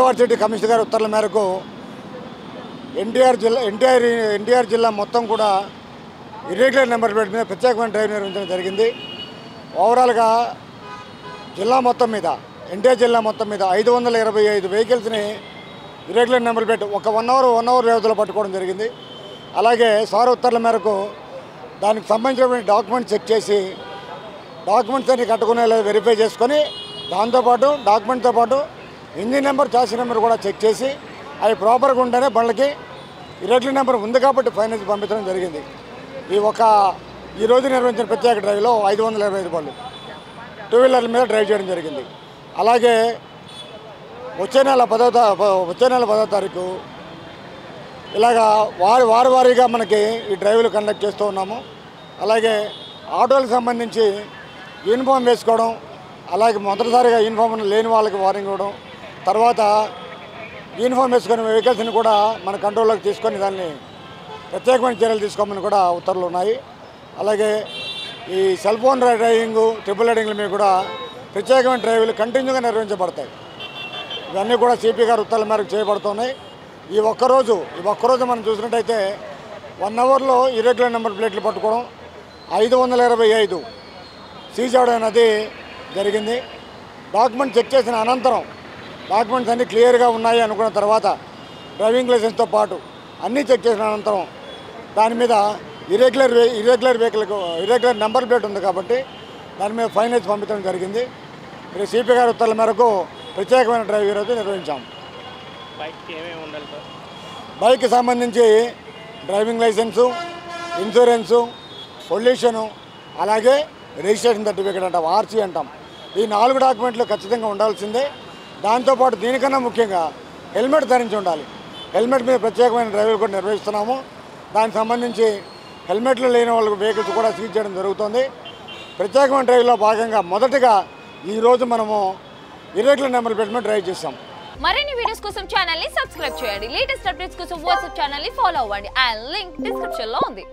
University commissioner గారి ఉత్తర్వుల మేరకు ఎన్టీఆర్ జిల్లా మొత్తం కూడా ఇర్రెగ్యులర్ నెంబర్ ప్లేట్ మీద ప్రత్యేకమైన డ్రైవ్ నిర్వహించడం జరిగింది. ఓవరాల్గా జిల్లా మొత్తం మీద ఎన్టీఆర్ జిల్లా మొత్తం మీద 525 వెహికల్స్ని ఇర్రెగ్యులర్ నెంబర్ ప్లేట్ ఒక 1 అవర్ వ్యవధిలో పట్టుకోవడం జరిగింది. అలాగే సార్ ఉత్తర్వుల మేరకు దానికి సంబంధించినటువంటి డాక్యుమెంట్స్ చెక్ చేసి డాక్యుమెంట్స్ అన్ని కట్టుకునే వెరిఫై చేసుకొని దాంతోపాటు డాక్యుమెంట్తో పాటు ఇంజిన్ నెంబర్ చాసీ నెంబర్ కూడా చెక్ చేసి అవి ప్రాపర్గా ఉంటేనే బండ్లకి ఇర్రెగ్యులర్ నెంబర్ ఉంది కాబట్టి ఫైనాన్స్ పంపించడం జరిగింది. ఈరోజు నిర్వహించిన ప్రత్యేక డ్రైవ్లో 525 బండ్లు టూ వీలర్ల మీద డ్రైవ్ చేయడం జరిగింది. అలాగే వచ్చే నెల 10వ తారీఖు ఇలాగా వారీగా మనకి ఈ డ్రైవ్లు కండక్ట్ చేస్తూ ఉన్నాము. అలాగే ఆటోలకు సంబంధించి యూనిఫామ్ వేసుకోవడం, అలాగే మొదటిసారిగా యూనిఫామ్ లేని వాళ్ళకి వార్నింగ్ ఇవ్వడం, తర్వాత యూనిఫామ్ వేసుకునే వెహికల్స్ని కూడా మన కంట్రోల్లోకి తీసుకొని దాన్ని ప్రత్యేకమైన చర్యలు తీసుకోమని కూడా ఉత్తర్వులు ఉన్నాయి. అలాగే ఈ సెల్ ఫోన్ డ్రైవింగ్, ట్రిపుల్ రైడింగ్ల మీద కూడా ప్రత్యేకమైన డ్రైవ్లు కంటిన్యూగా నిర్వహించబడతాయి. ఇవన్నీ కూడా సిపి గారు ఉత్తర్వుల మేరకు చేయబడుతున్నాయి. ఈ ఒక్కరోజు మనం చూసినట్టయితే 1 అవర్లో ఇర్రెగ్యులర్ నెంబర్ ప్లేట్లు పట్టుకోవడం, 525 సీజ్ అవడం అనేది జరిగింది. డాక్యుమెంట్ చెక్ చేసిన అనంతరం డాక్యుమెంట్స్ అన్నీ క్లియర్గా ఉన్నాయి అనుకున్న తర్వాత డ్రైవింగ్ లైసెన్స్తో పాటు అన్నీ చెక్ చేసిన అనంతరం దాని మీద ఇర్రెగ్యులర్ నెంబర్ ప్లేట్ ఉంది కాబట్టి దాని మీద ఫైన్ వేసి పంపించడం జరిగింది. మరి సిపి గారి ఉత్తర్వుల మేరకు ప్రత్యేకమైన డ్రైవ్ ఈరోజు నిర్వహించాం. బైక్కి సంబంధించి డ్రైవింగ్ లైసెన్సు, ఇన్సూరెన్సు, పొల్యూషను, అలాగే రిజిస్ట్రేషన్ సర్టిఫికేట్ అంటాం, ఆర్సీ అంటాం. ఈ 4 డాక్యుమెంట్లు ఖచ్చితంగా ఉండాల్సిందే. దాంతోపాటు దీనికన్నా ముఖ్యంగా హెల్మెట్ ధరించి ఉండాలి. హెల్మెట్ మీద ప్రత్యేకమైన డ్రైవ్లు కూడా నిర్వహిస్తున్నాము. దానికి సంబంధించి హెల్మెట్లు లేని వాళ్ళకి వెహికల్స్ కూడా సీజ్ చేయడం జరుగుతుంది. ప్రత్యేకమైన డ్రైవ్లో భాగంగా మొదటగా ఈరోజు మనము ఇర్రెగ్యులర్ నెంబర్ ప్లేట్ మీద డ్రైవ్ చేస్తాం. మరిన్ని వీడియోస్ కోసం ఛానల్ ని సబ్స్క్రైబ్ చేయండి. లేటెస్ట్ అప్డేట్స్ కోసం వాట్సాప్ ఛానల్ ని ఫాలో అవ్వండి. ఆ లింక్ డిస్క్రిప్షన్ లో ఉంది.